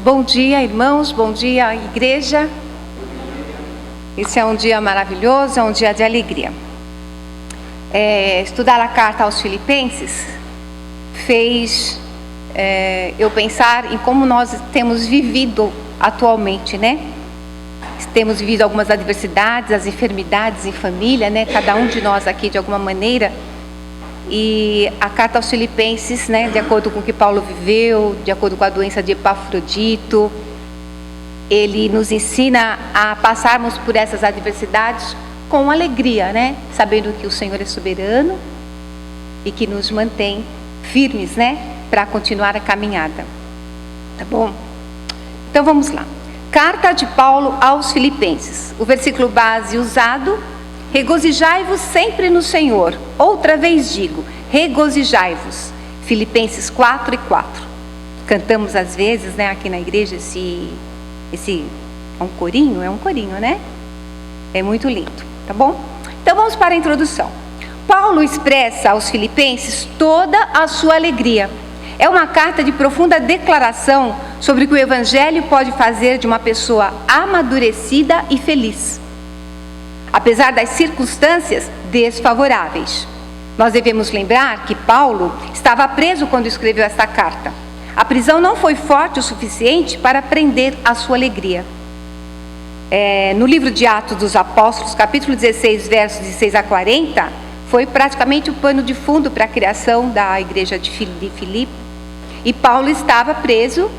Bom dia, irmãos, bom dia, igreja. Esse é um dia maravilhoso, é um dia de alegria. Estudar a carta aos Filipenses fez eu pensar em como nós temos vivido atualmente, né? Temos vivido algumas adversidades, as enfermidades em família, né? Cada um de nós aqui de alguma maneira. E a carta aos Filipenses, né, de acordo com o que Paulo viveu, de acordo com a doença de Epafrodito, ele nos ensina a passarmos por essas adversidades com alegria, né, sabendo que o Senhor é soberano e que nos mantém firmes, né, para continuar a caminhada. Tá bom? Então vamos lá. Carta de Paulo aos Filipenses. O versículo base usado: regozijai-vos sempre no Senhor. Outra vez digo, regozijai-vos. Filipenses 4:4. Cantamos às vezes, né, aqui na igreja esse é um corinho, né? É muito lindo, tá bom? Então vamos para a introdução. Paulo expressa aos Filipenses toda a sua alegria. É uma carta de profunda declaração sobre o que o Evangelho pode fazer de uma pessoa amadurecida e feliz, apesar das circunstâncias desfavoráveis. Nós devemos lembrar que Paulo estava preso quando escreveu esta carta. A prisão não foi forte o suficiente para prender a sua alegria. No livro de Atos dos Apóstolos, capítulo 16, versos 16 a 40, foi praticamente o pano de fundo para a criação da igreja de Filipe. E Paulo estava preso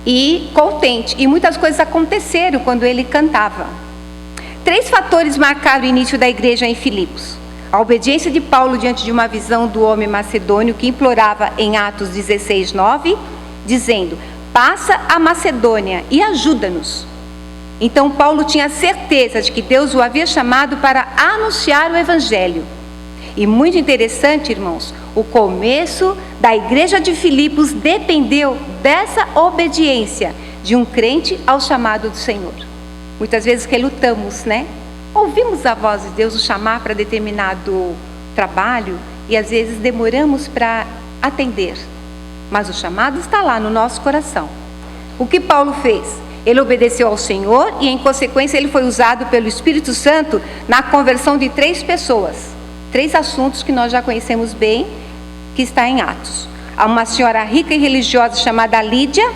e contente. E muitas coisas aconteceram quando ele cantava. 3 fatores marcaram o início da igreja em Filipos. A obediência de Paulo diante de uma visão do homem macedônio que implorava em Atos 16:9, dizendo: passa a Macedônia e ajuda-nos. Então Paulo tinha certeza de que Deus o havia chamado para anunciar o Evangelho. E muito interessante, irmãos, o começo da igreja de Filipos dependeu dessa obediência de um crente ao chamado do Senhor. Muitas vezes relutamos, né? Ouvimos a voz de Deus o chamar para determinado trabalho e às vezes demoramos para atender. Mas o chamado está lá no nosso coração. O que Paulo fez? Ele obedeceu ao Senhor e, em consequência, ele foi usado pelo Espírito Santo na conversão de 3 pessoas. 3 assuntos que nós já conhecemos bem, que está em Atos. Há uma senhora rica e religiosa chamada Lídia,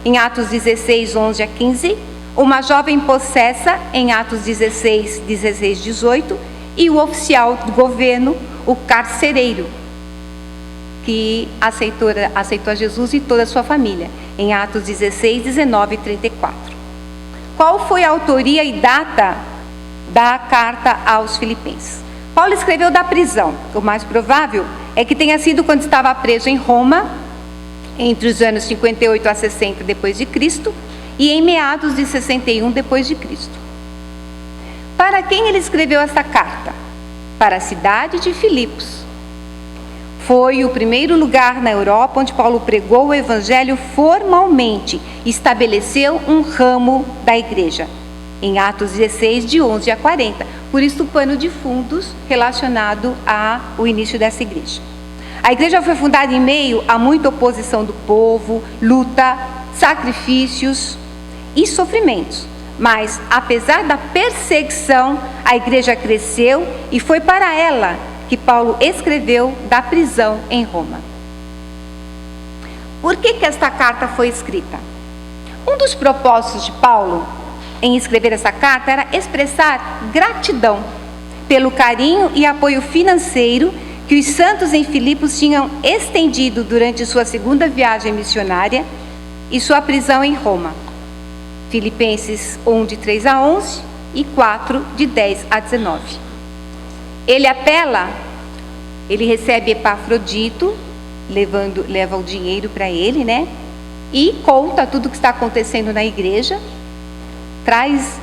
em Atos 16, 11 a 15. Uma jovem possessa, em Atos 16, 16, 18. E o oficial do governo, o carcereiro, que aceitou a Jesus e toda a sua família, em Atos 16, 19 e 34. Qual foi a autoria e data da carta aos Filipenses? Paulo escreveu da prisão. O mais provável é que tenha sido quando estava preso em Roma, entre os anos 58 a 60 depois de Cristo, e em meados de 61 depois de Cristo. Para quem ele escreveu esta carta? Para a cidade de Filipos. Foi o primeiro lugar na Europa onde Paulo pregou o Evangelho formalmente e estabeleceu um ramo da igreja, em Atos 16, de 11 a 40. Por isso o pano de fundos relacionado ao início dessa igreja. A igreja foi fundada em meio a muita oposição do povo, luta, sacrifícios e sofrimentos. Mas, apesar da perseguição, a igreja cresceu e foi para ela que Paulo escreveu da prisão em Roma. Por que esta carta foi escrita? Um dos propósitos de Paulo em escrever essa carta era expressar gratidão pelo carinho e apoio financeiro que os santos em Filipos tinham estendido durante sua segunda viagem missionária e sua prisão em Roma. Filipenses 1, de 3 a 11 e 4, de 10 a 19. Ele recebe Epafrodito, leva o dinheiro para ele, né? E conta tudo o que está acontecendo na igreja, traz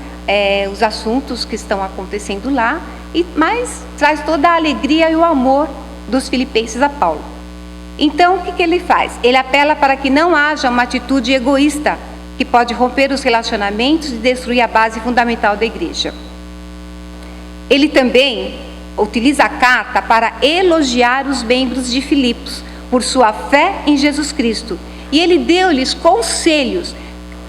os assuntos que estão acontecendo lá, mas traz toda a alegria e o amor dos filipenses a Paulo. Então, o que ele faz? Ele apela para que não haja uma atitude egoísta que pode romper os relacionamentos e destruir a base fundamental da igreja. Ele também utiliza a carta para elogiar os membros de Filipos por sua fé em Jesus Cristo e ele deu-lhes conselhos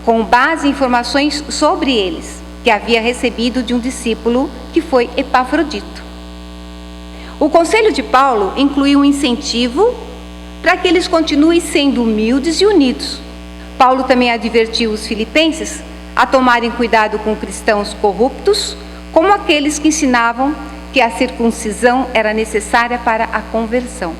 com base em informações sobre eles, que havia recebido de um discípulo que foi Epafrodito. O conselho de Paulo incluiu um incentivo para que eles continuem sendo humildes e unidos. Paulo também advertiu os filipenses a tomarem cuidado com cristãos corruptos, como aqueles que ensinavam que a circuncisão era necessária para a conversão.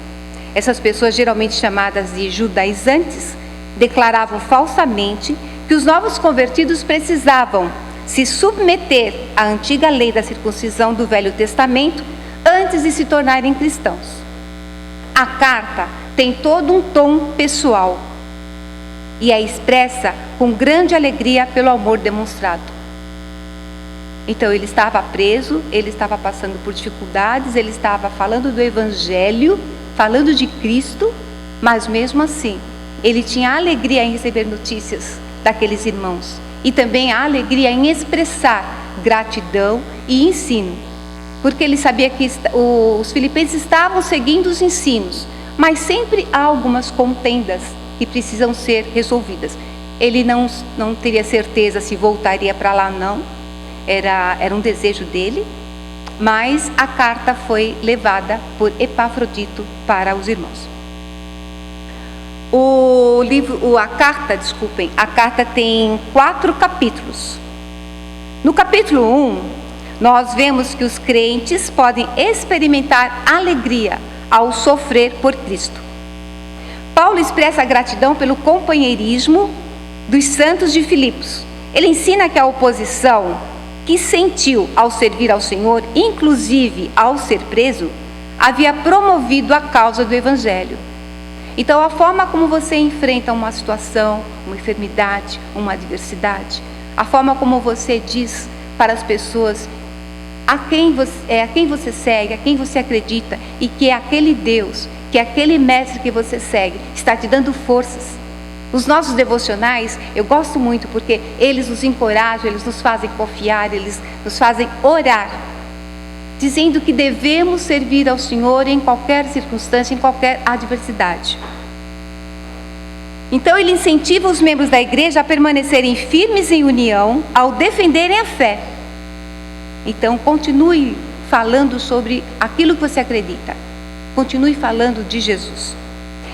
Essas pessoas, geralmente chamadas de judaizantes, declaravam falsamente que os novos convertidos precisavam se submeter à antiga lei da circuncisão do Velho Testamento antes de se tornarem cristãos. A carta tem todo um tom pessoal e é expressa com grande alegria pelo amor demonstrado. Então ele estava preso, ele estava passando por dificuldades, ele estava falando do Evangelho, falando de Cristo, mas mesmo assim, ele tinha alegria em receber notícias daqueles irmãos e também a alegria em expressar gratidão e ensino, porque ele sabia que os filipenses estavam seguindo os ensinos, mas sempre há algumas contendas que precisam ser resolvidas. Ele não teria certeza se voltaria para lá, não, era um desejo dele, mas a carta foi levada por Epafrodito para os irmãos. A carta tem 4 capítulos. No capítulo 1, nós vemos que os crentes podem experimentar alegria ao sofrer por Cristo. Paulo expressa gratidão pelo companheirismo dos santos de Filipos. Ele ensina que a oposição que sentiu ao servir ao Senhor, inclusive ao ser preso, havia promovido a causa do Evangelho. Então, a forma como você enfrenta uma situação, uma enfermidade, uma adversidade, a forma como você diz para as pessoas a quem você segue, a quem você acredita, e que é aquele Deus, que é aquele mestre que você segue, está te dando forças. Os nossos devocionais, eu gosto muito porque eles nos encorajam, eles nos fazem confiar, eles nos fazem orar, dizendo que devemos servir ao Senhor em qualquer circunstância, em qualquer adversidade. Então ele incentiva os membros da igreja a permanecerem firmes em união ao defenderem a fé. Então continue falando sobre aquilo que você acredita. Continue falando de Jesus.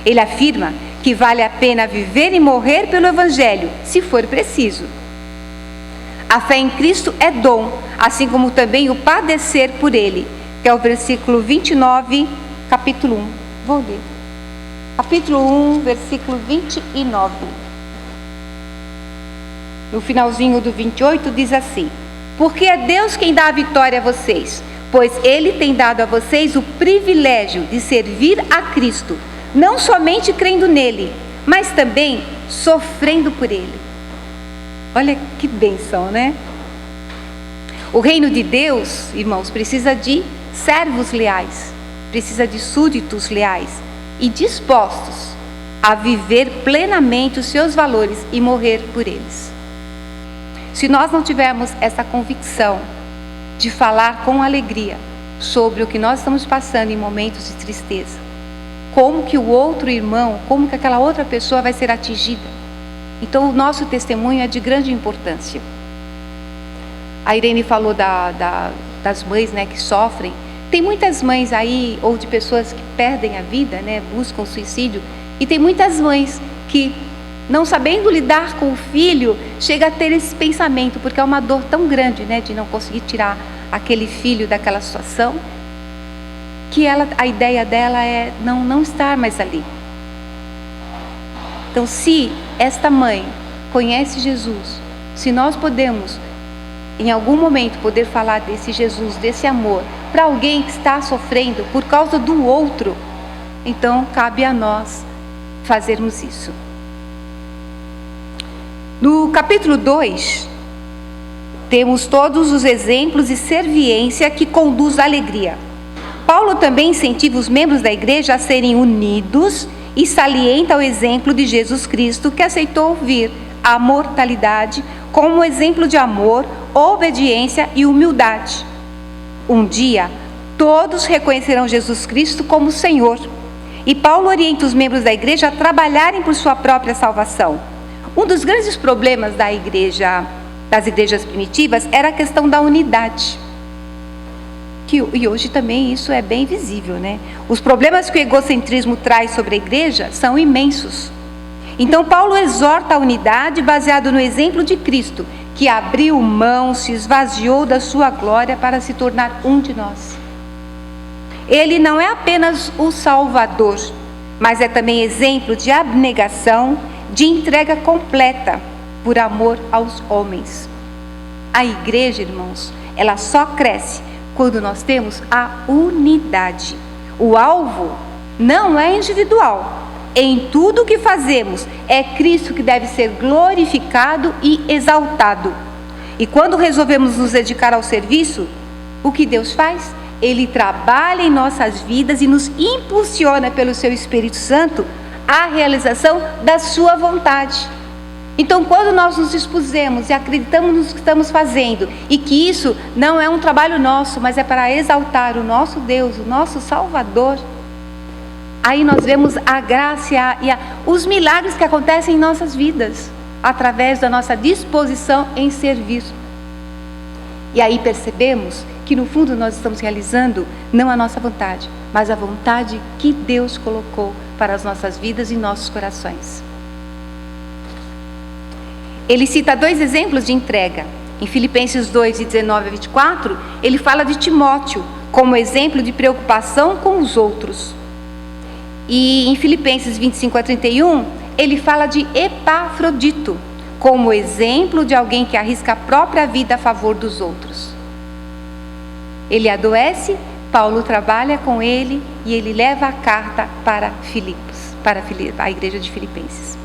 Ele afirma que vale a pena viver e morrer pelo Evangelho, se for preciso. A fé em Cristo é dom, assim como também o padecer por Ele, que é o versículo 29, capítulo 1. Vou ler. Capítulo 1, versículo 29. No finalzinho do 28 diz assim: porque é Deus quem dá a vitória a vocês, pois Ele tem dado a vocês o privilégio de servir a Cristo, não somente crendo nele, mas também sofrendo por Ele. Olha que bênção, né? O reino de Deus, irmãos, precisa de servos leais, precisa de súditos leais e dispostos a viver plenamente os seus valores e morrer por eles. Se nós não tivermos essa convicção de falar com alegria sobre o que nós estamos passando em momentos de tristeza, como que o outro irmão, como que aquela outra pessoa vai ser atingida, então o nosso testemunho é de grande importância. A Irene falou das mães, né, que sofrem. Tem muitas mães aí, ou de pessoas que perdem a vida, né, buscam o suicídio, e tem muitas mães que, não sabendo lidar com o filho, chega a ter esse pensamento, porque é uma dor tão grande, né, de não conseguir tirar aquele filho daquela situação, que a ideia dela é não estar mais ali. Então, se esta mãe conhece Jesus, se nós podemos, em algum momento, poder falar desse Jesus, desse amor, para alguém que está sofrendo por causa do outro, então cabe a nós fazermos isso. No capítulo 2, temos todos os exemplos de serviência que conduz à alegria. Paulo também incentiva os membros da igreja a serem unidos e salienta o exemplo de Jesus Cristo, que aceitou vir à mortalidade como exemplo de amor, obediência e humildade. Um dia, todos reconhecerão Jesus Cristo como Senhor, E Paulo orienta os membros da igreja a trabalharem por sua própria salvação. Um dos grandes problemas das igrejas primitivas era a questão da unidade. E hoje também isso é bem visível, né? Os problemas que o egocentrismo traz sobre a igreja são imensos. Então Paulo exorta a unidade baseado no exemplo de Cristo, que abriu mão, se esvaziou da sua glória para se tornar um de nós. Ele não é apenas o Salvador, mas é também exemplo de abnegação, de entrega completa por amor aos homens. A igreja, irmãos, ela só cresce quando nós temos a unidade. O alvo não é individual. Em tudo o que fazemos, é Cristo que deve ser glorificado e exaltado. E quando resolvemos nos dedicar ao serviço, o que Deus faz? Ele trabalha em nossas vidas e nos impulsiona pelo seu Espírito Santo à realização da sua vontade. Então, quando nós nos dispusemos e acreditamos no que estamos fazendo, e que isso não é um trabalho nosso, mas é para exaltar o nosso Deus, o nosso Salvador, aí nós vemos a graça e os milagres que acontecem em nossas vidas, através da nossa disposição em servir. E aí percebemos que no fundo nós estamos realizando não a nossa vontade, mas a vontade que Deus colocou para as nossas vidas e nossos corações. Ele cita 2 exemplos de entrega. Em Filipenses 2, de 19 a 24, ele fala de Timóteo como exemplo de preocupação com os outros. E em Filipenses 25 a 31, ele fala de Epafrodito como exemplo de alguém que arrisca a própria vida a favor dos outros. Ele adoece, Paulo trabalha com ele e ele leva a carta para a igreja de Filipenses.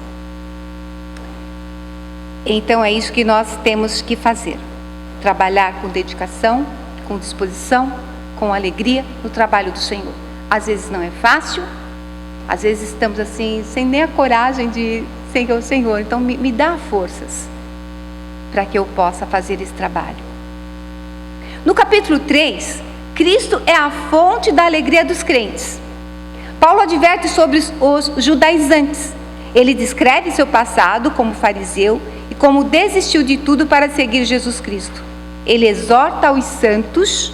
Então é isso que nós temos que fazer. Trabalhar com dedicação, com disposição, com alegria no trabalho do Senhor. Às vezes não é fácil, às vezes estamos assim, sem nem a coragem de seguir o Senhor. Então me dá forças para que eu possa fazer esse trabalho. No capítulo 3, Cristo é a fonte da alegria dos crentes. Paulo adverte sobre os judaizantes. Ele descreve seu passado como fariseu e como desistiu de tudo para seguir Jesus Cristo. Ele exorta os santos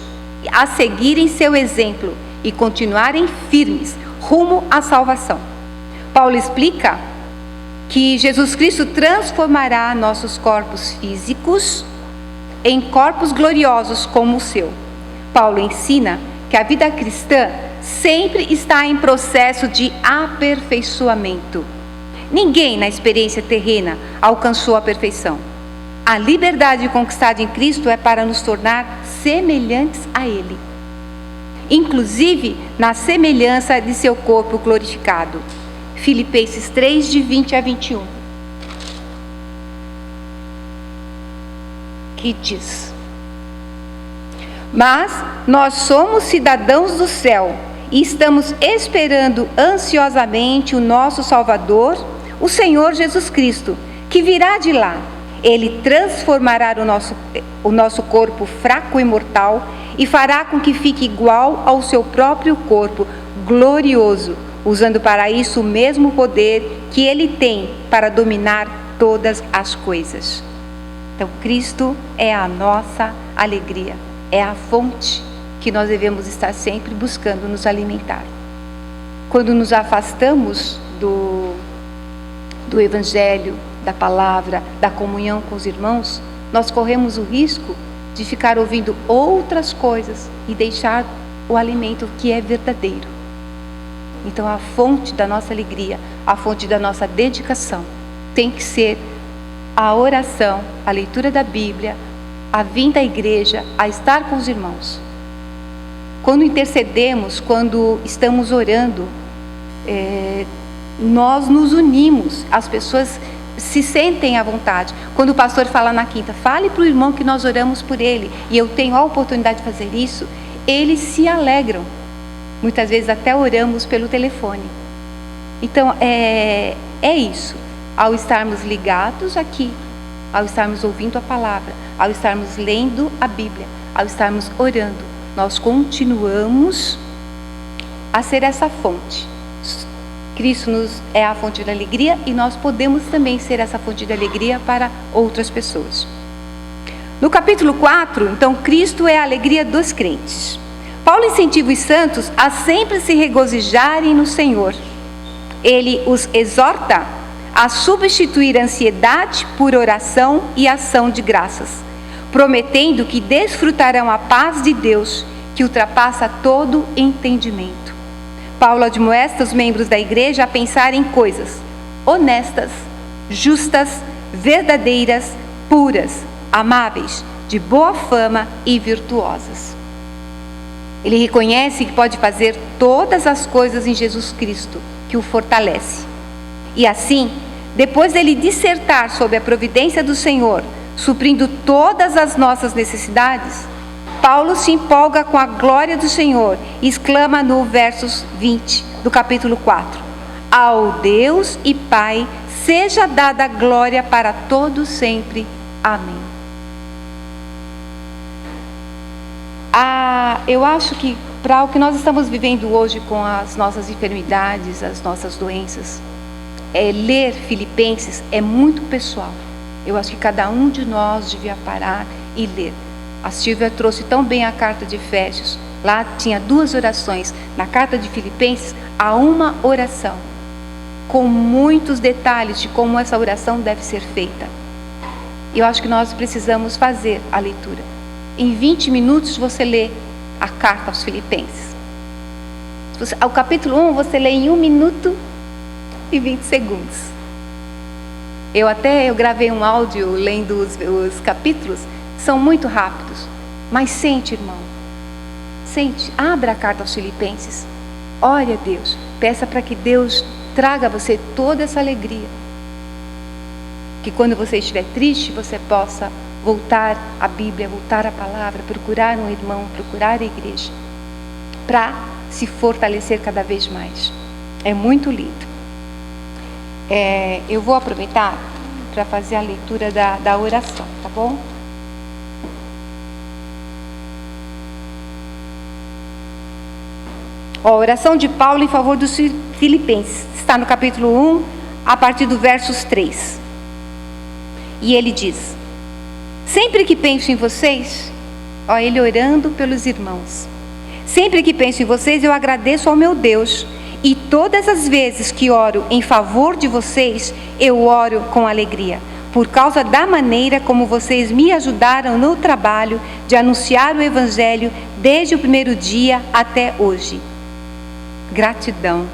a seguirem seu exemplo e continuarem firmes rumo à salvação. Paulo explica que Jesus Cristo transformará nossos corpos físicos em corpos gloriosos como o seu. Paulo ensina que a vida cristã sempre está em processo de aperfeiçoamento. Ninguém na experiência terrena alcançou a perfeição. A liberdade conquistada em Cristo é para nos tornar semelhantes a Ele, inclusive na semelhança de seu corpo glorificado. Filipenses 3, de 20 a 21. Que diz: mas nós somos cidadãos do céu e estamos esperando ansiosamente o nosso Salvador, o Senhor Jesus Cristo, que virá de lá. Ele transformará o nosso corpo fraco e mortal e fará com que fique igual ao seu próprio corpo glorioso, usando para isso o mesmo poder que ele tem para dominar todas as coisas. Então, Cristo é a nossa alegria, é a fonte que nós devemos estar sempre buscando nos alimentar. Quando nos afastamos do Evangelho, da palavra, da comunhão com os irmãos, nós corremos o risco de ficar ouvindo outras coisas e deixar o alimento que é verdadeiro. Então a fonte da nossa alegria, a fonte da nossa dedicação tem que ser a oração, a leitura da Bíblia, a vinda à igreja, a estar com os irmãos. Quando intercedemos, quando estamos orando, nós nos unimos, as pessoas se sentem à vontade. Quando o pastor fala na quinta, fale para o irmão que nós oramos por ele, e eu tenho a oportunidade de fazer isso, eles se alegram. Muitas vezes até oramos pelo telefone. Então é isso, ao estarmos ligados aqui, ao estarmos ouvindo a palavra, ao estarmos lendo a Bíblia, ao estarmos orando, nós continuamos a ser essa fonte. Cristo é a fonte da alegria e nós podemos também ser essa fonte de alegria para outras pessoas. No capítulo 4, então, Cristo é a alegria dos crentes. Paulo incentiva os santos a sempre se regozijarem no Senhor. Ele os exorta a substituir a ansiedade por oração e ação de graças, prometendo que desfrutarão a paz de Deus, que ultrapassa todo entendimento. Paulo admoesta os membros da igreja a pensar em coisas honestas, justas, verdadeiras, puras, amáveis, de boa fama e virtuosas. Ele reconhece que pode fazer todas as coisas em Jesus Cristo, que o fortalece. E assim, depois dele dissertar sobre a providência do Senhor, suprindo todas as nossas necessidades, Paulo se empolga com a glória do Senhor e exclama no versos 20 do capítulo 4: ao Deus e Pai seja dada a glória para todos sempre. Amém. Eu acho que para o que nós estamos vivendo hoje com as nossas enfermidades, as nossas doenças, ler Filipenses é muito pessoal. Eu acho que cada um de nós devia parar e ler. A Silvia trouxe tão bem a carta de Efésios. Lá tinha 2 orações. Na carta de Filipenses, há uma oração, com muitos detalhes de como essa oração deve ser feita. Eu acho que nós precisamos fazer a leitura. Em 20 minutos você lê a carta aos Filipenses. O capítulo 1 você lê em 1 minuto e 20 segundos. Eu gravei um áudio lendo os capítulos. São muito rápidos, mas sente, irmão, sente, abra a carta aos Filipenses, ore a Deus, peça para que Deus traga a você toda essa alegria, que quando você estiver triste, você possa voltar à Bíblia, voltar à palavra, procurar um irmão, procurar a igreja, para se fortalecer cada vez mais. É muito lindo. Eu vou aproveitar para fazer a leitura da oração, tá bom? A oração de Paulo em favor dos Filipenses está no capítulo 1, a partir do versos 3. E ele diz: sempre que penso em vocês, ele orando pelos irmãos, sempre que penso em vocês, eu agradeço ao meu Deus, e todas as vezes que oro em favor de vocês, eu oro com alegria, por causa da maneira como vocês me ajudaram no trabalho de anunciar o Evangelho desde o primeiro dia até hoje. Gratidão,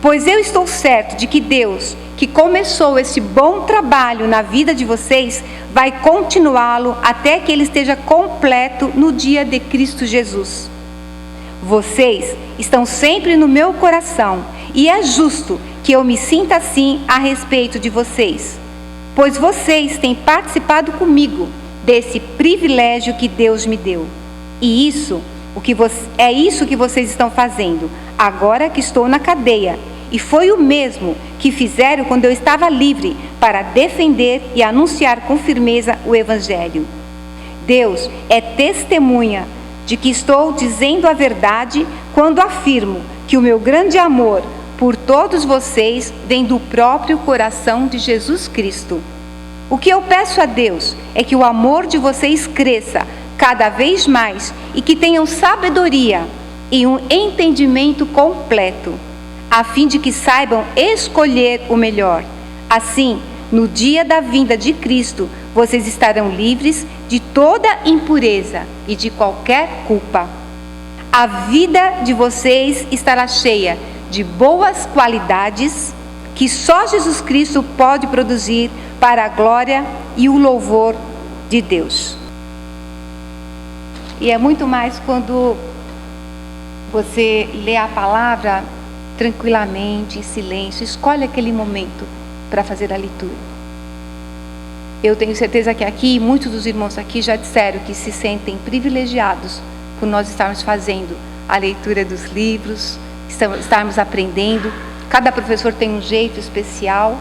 pois eu estou certo de que Deus, que começou esse bom trabalho na vida de vocês, vai continuá-lo até que ele esteja completo no dia de Cristo Jesus. Vocês estão sempre no meu coração, e é justo que eu me sinta assim a respeito de vocês, pois vocês têm participado comigo desse privilégio que Deus me deu. E é isso que vocês estão fazendo, agora que estou na cadeia, e foi o mesmo que fizeram quando eu estava livre, para defender e anunciar com firmeza o Evangelho. Deus é testemunha de que estou dizendo a verdade quando afirmo que o meu grande amor por todos vocês vem do próprio coração de Jesus Cristo. O que eu peço a Deus é que o amor de vocês cresça cada vez mais e que tenham sabedoria e um entendimento completo, a fim de que saibam escolher o melhor. Assim, no dia da vinda de Cristo, vocês estarão livres de toda impureza e de qualquer culpa. A vida de vocês estará cheia de boas qualidades que só Jesus Cristo pode produzir para a glória e o louvor de Deus. E é muito mais quando você lê a palavra tranquilamente, em silêncio, escolhe aquele momento para fazer a leitura. Eu tenho certeza que aqui, muitos dos irmãos aqui já disseram que se sentem privilegiados por nós estarmos fazendo a leitura dos livros, estarmos aprendendo. Cada professor tem um jeito especial.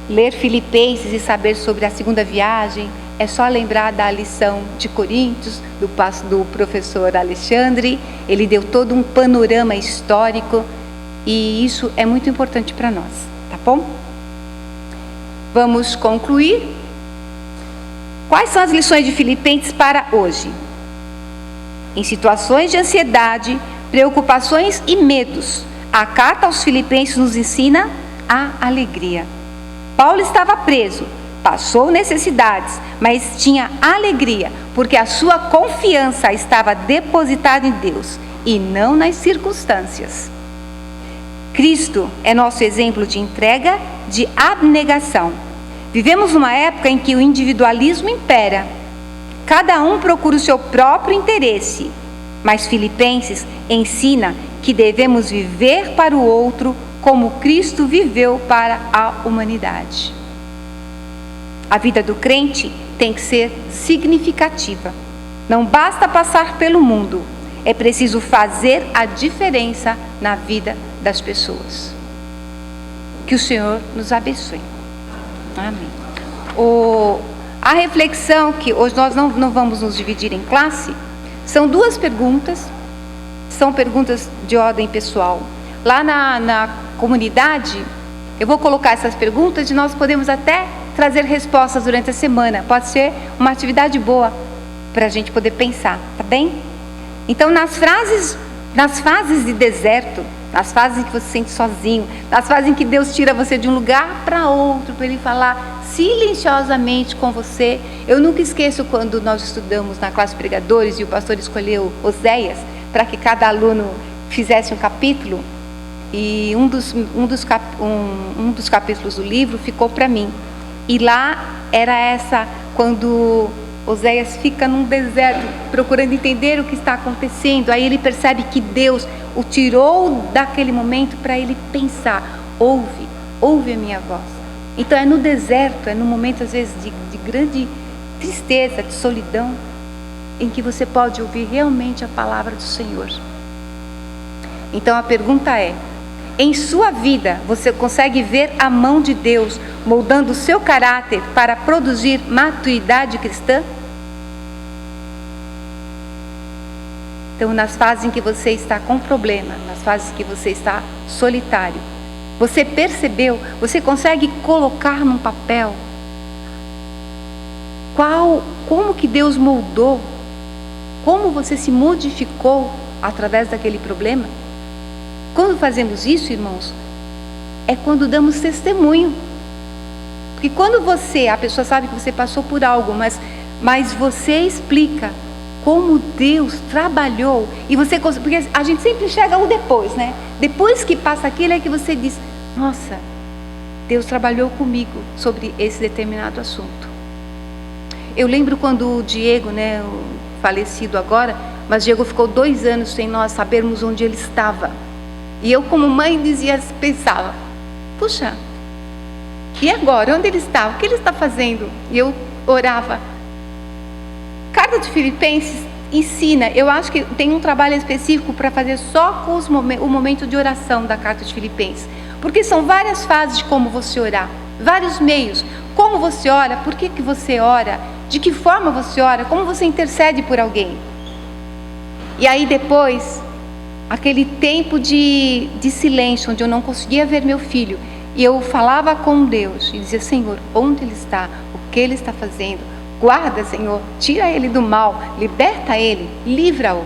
Ler Filipenses e saber sobre a segunda viagem, é só lembrar da lição de Coríntios, do professor Alexandre. Ele deu todo um panorama histórico E isso é muito importante para nós, tá bom? Vamos concluir. Quais são as lições de Filipenses para hoje? Em situações de ansiedade, preocupações e medos, a carta aos Filipenses nos ensina a alegria. Paulo estava preso, passou necessidades, mas tinha alegria, porque a sua confiança estava depositada em Deus e não nas circunstâncias. Cristo é nosso exemplo de entrega, de abnegação. Vivemos numa época em que o individualismo impera. Cada um procura o seu próprio interesse, mas Filipenses ensina que devemos viver para o outro como Cristo viveu para a humanidade. A vida do crente tem que ser significativa. Não basta passar pelo mundo, é preciso fazer a diferença na vida das pessoas. Que o Senhor nos abençoe. Amém. A reflexão, que hoje nós não vamos nos dividir em classe, são 2 perguntas, são perguntas de ordem pessoal. Lá na comunidade, eu vou colocar essas perguntas e nós podemos até trazer respostas durante a semana. Pode ser uma atividade boa para a gente poder pensar, tá bem? Então, nas fases de deserto, nas fases em que você se sente sozinho, nas fases em que Deus tira você de um lugar para outro, para Ele falar silenciosamente com você. Eu nunca esqueço quando nós estudamos na classe de pregadores e o pastor escolheu Oséias para que cada aluno fizesse um capítulo, e um dos capítulos do livro ficou para mim. E lá era quando Oséias fica num deserto, procurando entender o que está acontecendo. Aí ele percebe que Deus o tirou daquele momento para ele pensar: ouve a minha voz. Então é no deserto, é no momento às vezes de grande tristeza, de solidão, em que você pode ouvir realmente a palavra do Senhor. Então a pergunta é: em sua vida você consegue ver a mão de Deus moldando o seu caráter para produzir maturidade cristã? Então, nas fases em que você está com problema, nas fases em que você está solitário, você percebeu, você consegue colocar num papel como que Deus moldou, como você se modificou através daquele problema? Quando fazemos isso, irmãos, é quando damos testemunho. Porque quando a pessoa sabe que você passou por algo, mas você explica como Deus trabalhou, e porque a gente sempre chega o depois, né? Depois que passa aquilo é que você diz: nossa, Deus trabalhou comigo sobre esse determinado assunto. Eu lembro quando o Diego, né, o falecido agora, mas Diego ficou 2 anos sem nós sabermos onde ele estava. E eu, como mãe, pensava: puxa, e agora? Onde ele está? O que ele está fazendo? E eu orava. Carta de Filipenses ensina, eu acho que tem um trabalho específico para fazer só com o momento de oração da Carta de Filipenses. Porque são várias fases de como você orar, vários meios. Como você ora, por que você ora, de que forma você ora, como você intercede por alguém. E aí depois, aquele tempo de silêncio, onde eu não conseguia ver meu filho, e eu falava com Deus e dizia: Senhor, onde ele está? O que ele está fazendo? Guarda, Senhor, tira ele do mal, liberta ele, livra-o.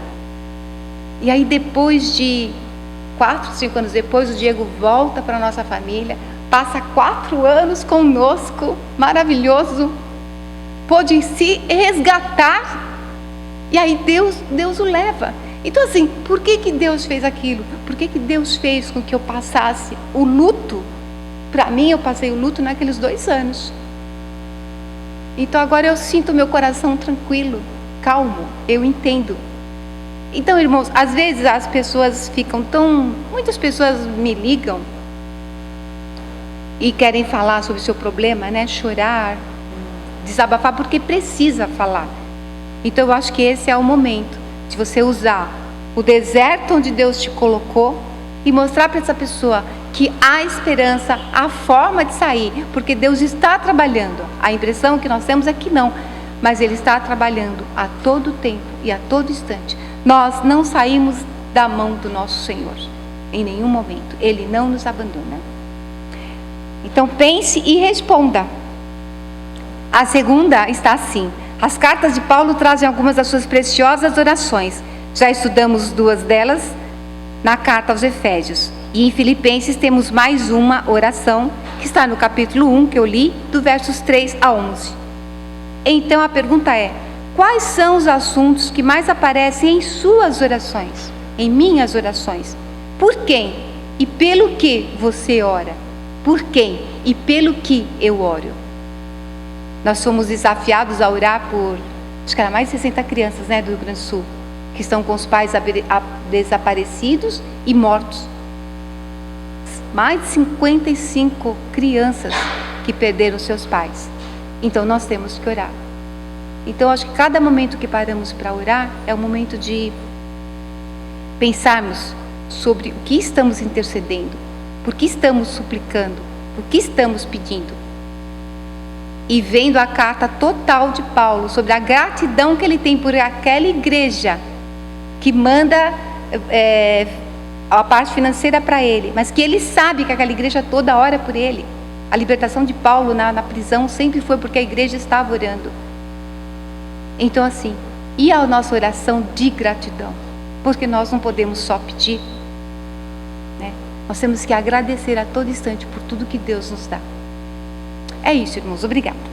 E aí depois de 4, 5 anos depois, o Diego volta para a nossa família, passa 4 anos conosco, maravilhoso, pôde se resgatar, e aí Deus o leva. Então assim, por que Deus fez aquilo? Por que Deus fez com que eu passasse o luto? Para mim, eu passei o luto naqueles 2 anos. Então agora eu sinto meu coração tranquilo, calmo, eu entendo. Então, irmãos, às vezes as pessoas muitas pessoas me ligam e querem falar sobre o seu problema, né? Chorar, desabafar, porque precisa falar. Então eu acho que esse é o momento de você usar o deserto onde Deus te colocou e mostrar para essa pessoa que há esperança, há forma de sair, porque Deus está trabalhando. A impressão que nós temos é que não, mas Ele está trabalhando a todo tempo e a todo instante. Nós não saímos da mão do nosso Senhor. em nenhum momento. Ele não nos abandona. Então pense e responda. A segunda está assim: as cartas de Paulo trazem algumas das suas preciosas orações. Já estudamos 2 delas na carta aos Efésios. E em Filipenses temos mais uma oração, que está no capítulo 1, que eu li, do versos 3 a 11. Então a pergunta é: quais são os assuntos que mais aparecem em suas orações, em minhas orações? Por quem e pelo que você ora? Por quem e pelo que eu oro? Nós fomos desafiados a orar por, acho que era mais de 60 crianças, né, do Rio Grande do Sul, que estão com os pais desaparecidos e mortos. Mais de 55 crianças que perderam seus pais. Então nós temos que orar. Então acho que cada momento que paramos para orar é um momento de pensarmos sobre o que estamos intercedendo, por que estamos suplicando, por que estamos pedindo. E vendo a carta total de Paulo sobre a gratidão que ele tem por aquela igreja que manda a parte financeira para ele, mas que ele sabe que aquela igreja toda ora por ele. A libertação de Paulo na prisão sempre foi porque a igreja estava orando. Então assim, e a nossa oração de gratidão? Porque nós não podemos só pedir, né? Nós temos que agradecer a todo instante por tudo que Deus nos dá. É isso, irmãos. Obrigada.